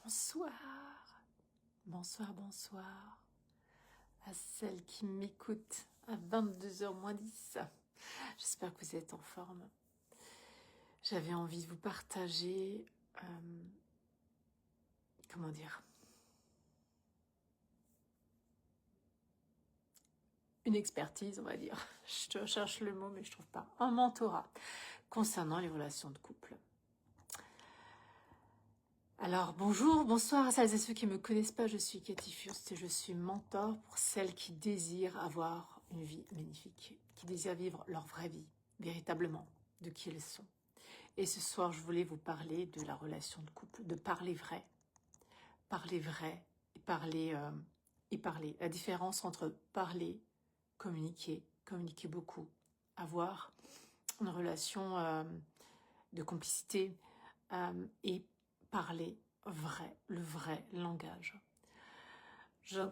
Bonsoir, bonsoir, bonsoir à celles qui m'écoutent à 22h moins 10. J'espère que vous êtes en forme. J'avais envie de vous partager, comment dire, une expertise, on va dire. Je cherche le mot, mais je trouve pas. Un mentorat concernant les relations de couple. Alors bonjour, bonsoir à celles et ceux qui ne me connaissent pas, je suis Cathy Furst et je suis mentor pour celles qui désirent avoir une vie magnifique, qui désirent vivre leur vraie vie, véritablement, de qui elles sont. Et ce soir, je voulais vous parler de la relation de couple, de parler vrai et parler. La différence entre parler, communiquer beaucoup, avoir une relation de complicité et parler vrai, le vrai langage.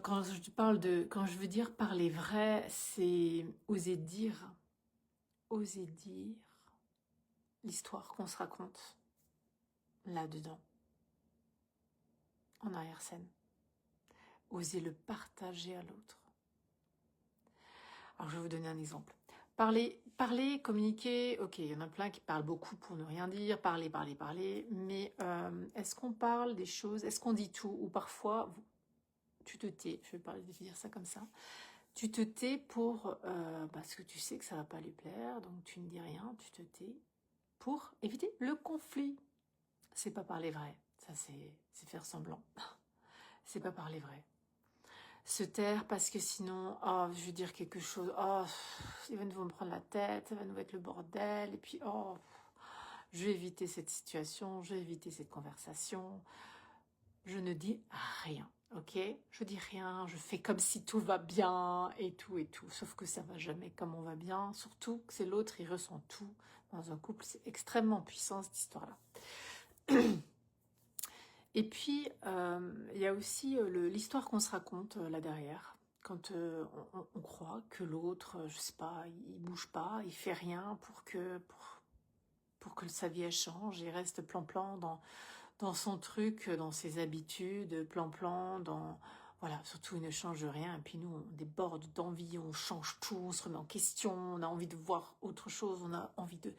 Quand je veux dire parler vrai, c'est oser dire l'histoire qu'on se raconte là-dedans, en arrière-scène. Oser le partager à l'autre. Alors je vais vous donner un exemple. Parler, communiquer, ok, il y en a plein qui parlent beaucoup pour ne rien dire, parler, mais est-ce qu'on parle des choses, est-ce qu'on dit tout, ou parfois tu te tais, je vais dire ça comme ça, tu te tais parce que tu sais que ça va pas lui plaire, donc tu ne dis rien, tu te tais pour éviter le conflit. C'est pas parler vrai, ça c'est faire semblant, c'est pas parler vrai. Se taire parce que sinon, je vais dire quelque chose, il va nous prendre la tête, ça va nous être le bordel, et puis, je vais éviter cette situation, je vais éviter cette conversation. Je ne dis rien, ok? Je dis rien, je fais comme si tout va bien, et tout, sauf que ça va jamais comme on va bien, surtout que c'est l'autre, il ressent tout. Dans un couple, c'est extrêmement puissant, cette histoire-là. Et puis, il y a aussi l'histoire qu'on se raconte là derrière. Quand on croit que l'autre, je sais pas, il bouge pas, il fait rien pour que sa vie elle change, il reste plan-plan dans son truc, dans ses habitudes, plan-plan, voilà, surtout il ne change rien, et puis nous on déborde d'envie, on change tout, on se remet en question, on a envie de voir autre chose, on a envie de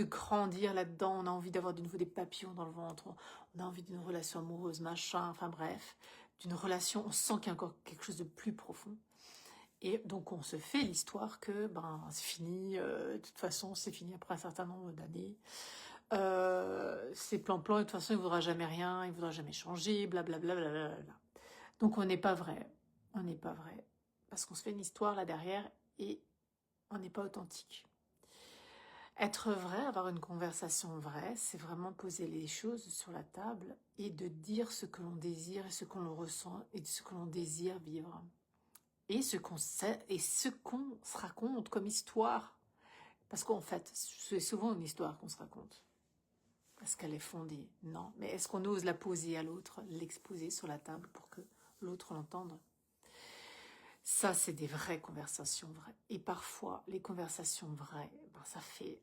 grandir là-dedans, on a envie d'avoir de nouveau des papillons dans le ventre, on a envie d'une relation amoureuse, machin, enfin bref, d'une relation, on sent qu'il y a encore quelque chose de plus profond. Et donc on se fait l'histoire que c'est fini, de toute façon c'est fini après un certain nombre d'années. C'est plan-plan, et de toute façon il ne voudra jamais rien, il ne voudra jamais changer, blablabla. Donc on n'est pas vrai, parce qu'on se fait une histoire là derrière et on n'est pas authentique. Être vrai, avoir une conversation vraie, c'est vraiment poser les choses sur la table et de dire ce que l'on désire et ce qu'on ressent et ce que l'on désire vivre. Et ce qu'on sait et ce qu'on se raconte comme histoire. Parce qu'en fait, c'est souvent une histoire qu'on se raconte. Est-ce qu'elle est fondée? Non. Mais est-ce qu'on ose la poser à l'autre, l'exposer sur la table pour que l'autre l'entende? Ça, c'est des vraies conversations vraies. Et parfois, les conversations vraies, ça fait...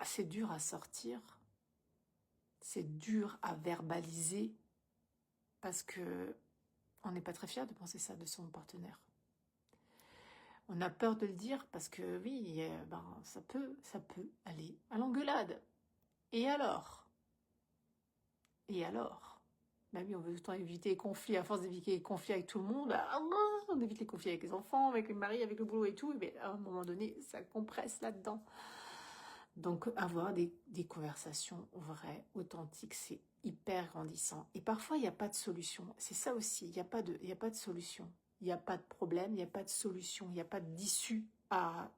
c'est dur à sortir. C'est dur à verbaliser. Parce que on n'est pas très fier de penser ça de son partenaire. On a peur de le dire parce que oui, ça peut aller à l'engueulade. Et alors? Ben oui, on veut tout le temps éviter les conflits. À force d'éviter les conflits avec tout le monde, on évite les conflits avec les enfants, avec le mari, avec le boulot et tout. Mais à un moment donné, ça compresse là-dedans. Donc avoir des conversations vraies, authentiques, c'est hyper grandissant. Et parfois, il n'y a pas de solution. C'est ça aussi, il n'y a pas de solution. Il n'y a pas de problème, il n'y a pas de solution, il n'y a pas d'issue à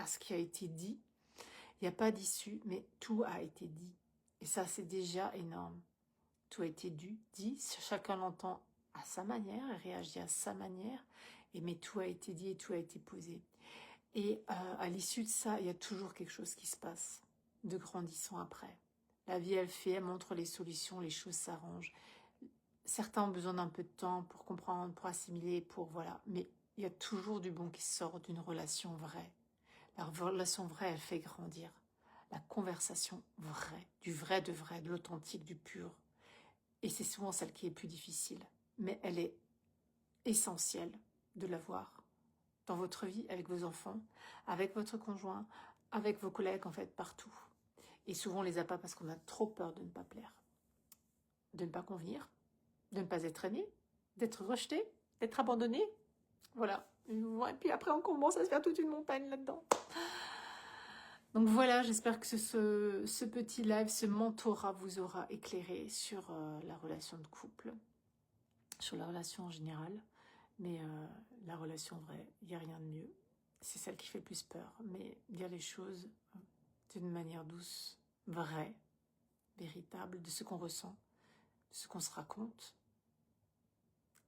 ce qui a été dit. Il n'y a pas d'issue, mais tout a été dit. Et ça, c'est déjà énorme. Tout a été dit, chacun l'entend à sa manière, et réagit à sa manière, mais tout a été dit et tout a été posé. Et à l'issue de ça, il y a toujours quelque chose qui se passe, de grandissant après. La vie, elle montre les solutions, les choses s'arrangent. Certains ont besoin d'un peu de temps pour comprendre, pour assimiler, voilà. Mais il y a toujours du bon qui sort d'une relation vraie. La relation vraie, elle fait grandir. La conversation vraie, du vrai de vrai, de l'authentique, du pur, Et c'est souvent celle qui est plus difficile. Mais elle est essentielle de l'avoir dans votre vie, avec vos enfants, avec votre conjoint, avec vos collègues, en fait, partout. Et souvent, on les a pas parce qu'on a trop peur de ne pas plaire, de ne pas convenir, de ne pas être aimé, d'être rejeté, d'être abandonné. Voilà. Et puis après, on commence à se faire toute une montagne là-dedans. Donc voilà, j'espère que ce petit live, ce mentorat vous aura éclairé sur la relation de couple, sur la relation en général. Mais la relation vraie, il n'y a rien de mieux. C'est celle qui fait le plus peur. Mais dire les choses d'une manière douce, vraie, véritable, de ce qu'on ressent, de ce qu'on se raconte,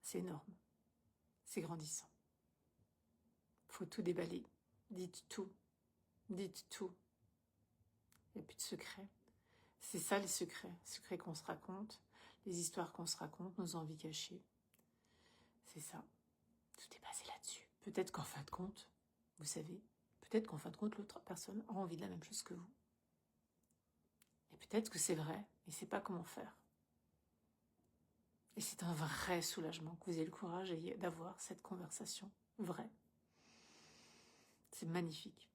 c'est énorme. C'est grandissant. Faut tout déballer. Dites tout. Dites tout. Il n'y a plus de secrets. C'est ça les secrets qu'on se raconte, les histoires qu'on se raconte, nos envies cachées. C'est ça. Tout est basé là-dessus. Peut-être qu'en fin de compte, vous savez, peut-être qu'en fin de compte, l'autre personne a envie de la même chose que vous. Et peut-être que c'est vrai, et ne sait pas comment faire. Et c'est un vrai soulagement que vous ayez le courage d'avoir cette conversation vraie. C'est magnifique.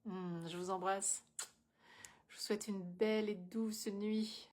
Je vous embrasse. Je vous souhaite une belle et douce nuit.